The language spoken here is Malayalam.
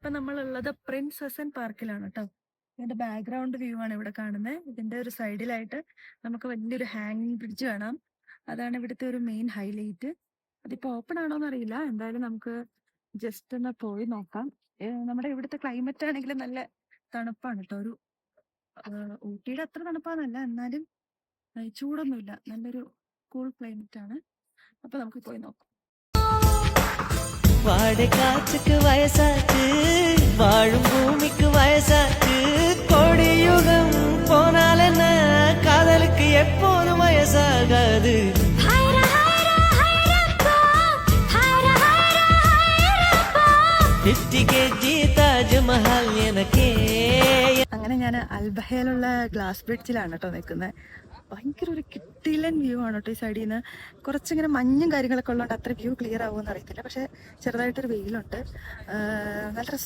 ഇപ്പൊ നമ്മളുള്ളത് പ്രിൻസ് ഹസൻ പാർക്കിലാണ് കേട്ടോ. ഇതിന്റെ ബാക്ക്ഗ്രൗണ്ട് വ്യൂ ആണ് ഇവിടെ കാണുന്നത്. ഇതിന്റെ ഒരു സൈഡിലായിട്ട് നമുക്ക് വലിയൊരു ഹാങ്ങിങ് ബ്രിഡ്ജ് കാണാം. അതാണ് ഇവിടുത്തെ ഒരു മെയിൻ ഹൈലൈറ്റ്. അതിപ്പോ ഓപ്പൺ ആണോന്ന് അറിയില്ല. എന്തായാലും നമുക്ക് ജസ്റ്റ് ഒന്ന് പോയി നോക്കാം. നമ്മുടെ ഇവിടുത്തെ ക്ലൈമറ്റ് ആണെങ്കിൽ നല്ല തണുപ്പാണ് കേട്ടോ. ഒരു ഊട്ടിയുടെ അത്ര തണുപ്പാന്നല്ല, എന്നാലും ചൂടൊന്നുമില്ല. നല്ലൊരു കൂൾ ക്ലൈമറ്റ് ആണ്. അപ്പൊ നമുക്ക് പോയി നോക്കാം. വാടക്കാറ്റുക്ക് വയസ്സാച്ച് വാഴും ഭൂമിക്ക് വയസ്സാച്ച് കൊടിയുகம் போனாலென்ன காதலுக்கு எப்போதும் வயசாகாது താജ്മഹൽ എനക്കേ. അങ്ങനെ ഞാൻ അൽബഹയിലുള്ള ഗ്ലാസ് ബ്രിഡ്ജിലാണ് കേട്ടോ നിൽക്കുന്നത്. ഭയങ്കര ഒരു കിട്ടിലൻ വ്യൂ ആണ് കേട്ടോ. ഈ സൈഡിൽ നിന്ന് കുറച്ചിങ്ങനെ മഞ്ഞും കാര്യങ്ങളൊക്കെ ഉള്ളതുകൊണ്ട് അത്ര വ്യൂ ക്ലിയർ ആവുമെന്ന് അറിയത്തില്ല. പക്ഷെ ചെറുതായിട്ടൊരു വെയിലുണ്ട്. നല്ല രസം.